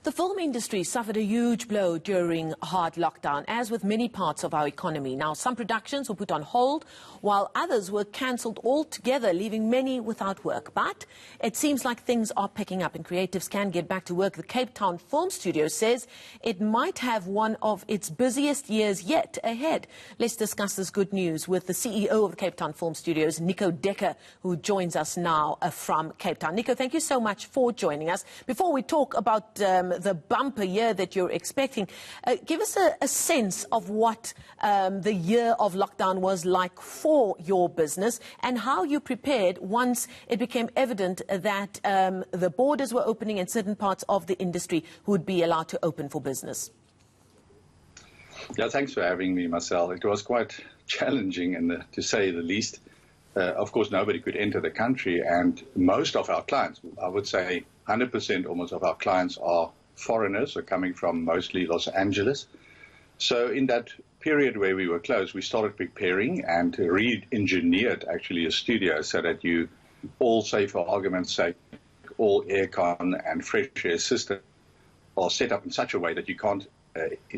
The film industry suffered a huge blow during hard lockdown, as with many parts of our economy. Now, some productions were put on hold, while others were cancelled altogether, leaving many without work. But it seems like things are picking up and creatives can get back to work. The Cape Town Film Studio says it might have one of its busiest years yet ahead. Let's discuss this good news with the CEO of the Cape Town Film Studios, Nico Dekker, who joins us now from Cape Town. Nico, thank you so much for joining us. Before we talk about the bumper year that you're expecting, give us a sense of what the year of lockdown was like for your business and how you prepared once it became evident that the borders were opening and certain parts of the industry would be allowed to open for business. Yeah, thanks for having me, Marcelle. It was quite challenging, to say the least. Of course, nobody could enter the country, and most of our clients, I would say 100% almost of our clients, are foreigners, are coming from mostly Los Angeles. So in that period where we were closed, we started preparing and re-engineered actually a studio so that you all, say for argument's sake, all aircon and fresh air systems are set up in such a way that you can't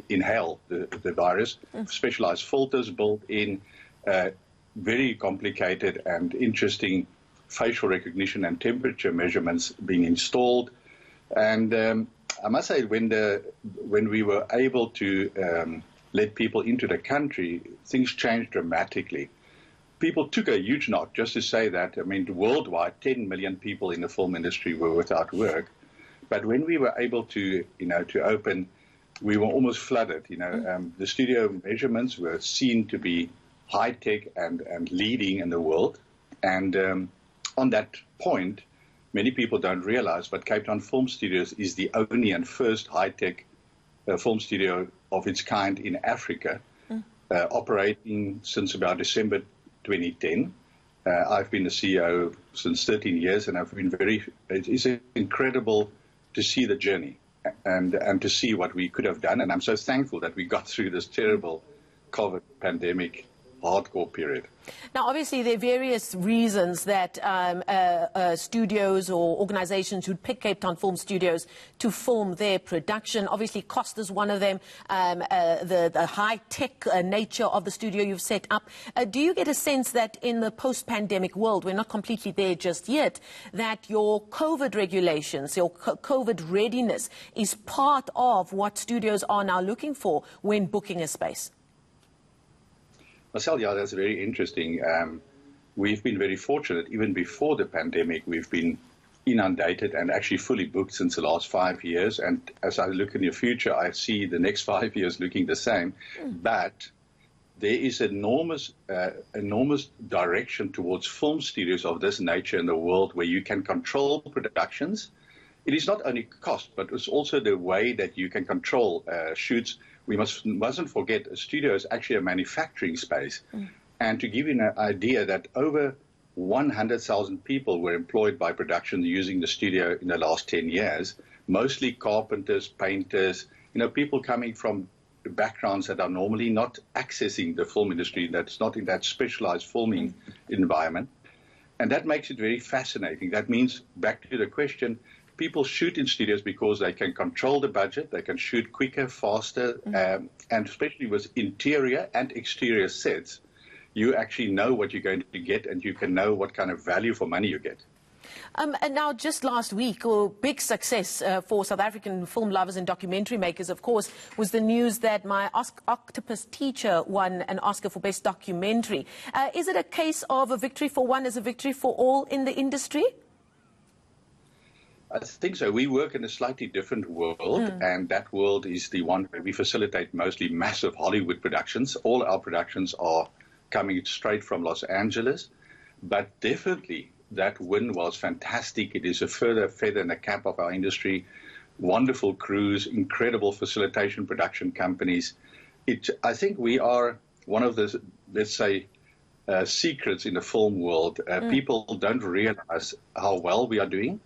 inhale the virus. Specialized filters built in, very complicated and interesting facial recognition and temperature measurements being installed. And I must say, when we were able to let people into the country, things changed dramatically. People took a huge knock, just to say that. I mean, worldwide, 10 million people in the film industry were without work. But when we were able to, to open, we were almost flooded. The studio measurements were seen to be high-tech and leading in the world. And on that point, many people don't realize, but Cape Town Film Studios is the only and first high-tech film studio of its kind in Africa, operating since about December 2010. I've been the CEO since 13 years, and I've been it is incredible to see the journey and to see what we could have done. And I'm so thankful that we got through this terrible COVID pandemic hardcore period. Now, obviously, there are various reasons that studios or organizations would pick Cape Town Film Studios to film their production. Obviously, cost is one of them, the high-tech nature of the studio you've set up. Do you get a sense that in the post-pandemic world, we're not completely there just yet, that your COVID regulations, your COVID readiness is part of what studios are now looking for when booking a space? Marcelle, yeah, that's very interesting. We've been very fortunate. Even before the pandemic, we've been inundated and actually fully booked since the last 5 years. And as I look in the future, I see the next 5 years looking the same. But there is enormous direction towards film studios of this nature in the world where you can control productions. It is not only cost, but it's also the way that you can control shoots. We mustn't forget, a studio is actually a manufacturing space. And to give you an idea that over 100,000 people were employed by production using the studio in the last 10 years, mostly carpenters, painters, people coming from backgrounds that are normally not accessing the film industry, that's not in that specialized filming environment. And that makes it very fascinating. That means, back to the question, people shoot in studios because they can control the budget, they can shoot quicker, faster, and especially with interior and exterior sets, you actually know what you're going to get and you can know what kind of value for money you get. And now, just last week, big success for South African film lovers and documentary makers, of course, was the news that My Octopus Teacher won an Oscar for Best Documentary. Is it a case of a victory for one is a victory for all in the industry? I think so. We work in a slightly different world, and that world is the one where we facilitate mostly massive Hollywood productions. All our productions are coming straight from Los Angeles, but definitely that win was fantastic. It is a further feather in the cap of our industry. Wonderful crews, incredible facilitation production companies. I think we are one of the, let's say, secrets in the film world. People don't realize how well we are doing.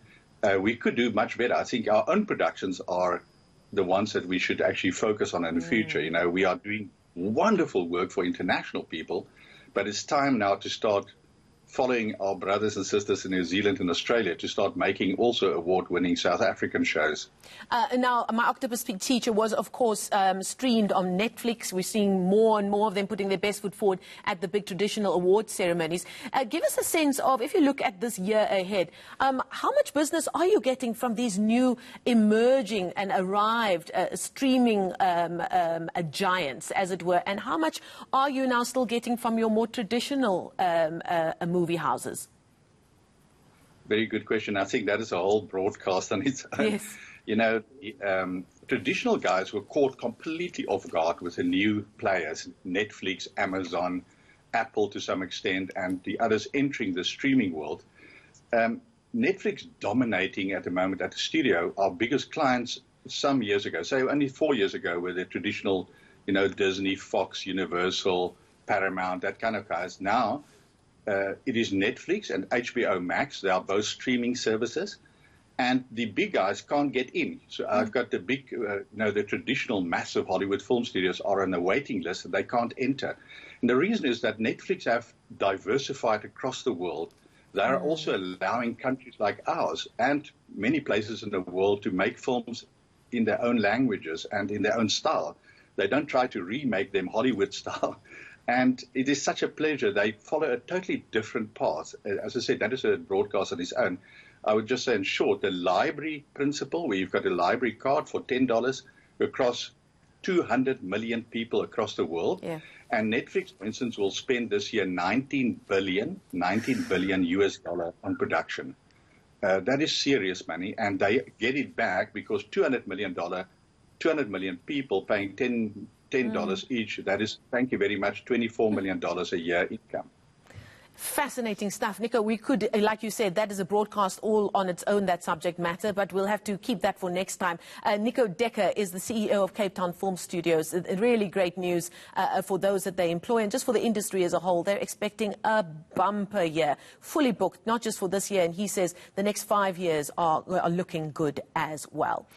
We could do much better. I think our own productions are the ones that we should actually focus on in the future. We are doing wonderful work for international people, but it's time now to start following our brothers and sisters in New Zealand and Australia to start making also award-winning South African shows. Now, My Octopus Teacher was, of course, streamed on Netflix. We're seeing more and more of them putting their best foot forward at the big traditional award ceremonies. Give us a sense of, if you look at this year ahead, how much business are you getting from these new emerging and arrived streaming giants, as it were, and how much are you now still getting from your more traditional movie houses? Very good question. I think that is a whole broadcast on its own. Yes. You know, traditional guys were caught completely off guard with the new players, Netflix, Amazon, Apple to some extent, and the others entering the streaming world. Netflix dominating at the moment at the studio. Our biggest clients some years ago, say only 4 years ago, were the traditional, you know, Disney, Fox, Universal, Paramount, that kind of guys. Now, it is Netflix and HBO Max. They are both streaming services. And the big guys can't get in. So I've got the big, the traditional massive Hollywood film studios are on a waiting list and they can't enter. And the reason is that Netflix have diversified across the world. They are also allowing countries like ours and many places in the world to make films in their own languages and in their own style. They don't try to remake them Hollywood style. And it is such a pleasure. They follow a totally different path. As I said, that is a broadcast on its own. I would just say, in short, the library principle, where you've got a library card for $10 across 200 million people across the world. Yeah. And Netflix, for instance, will spend this year $19 billion US dollar on production. That is serious money, and they get it back because $200 million people paying $10 each. That is, thank you very much, $24 million a year income. Fascinating stuff. Nico, we could, like you said, that is a broadcast all on its own, that subject matter, but we'll have to keep that for next time. Nico Dekker is the CEO of Cape Town Film Studios. Really great news for those that they employ and just for the industry as a whole. They're expecting a bumper year, fully booked, not just for this year. And he says the next 5 years are looking good as well.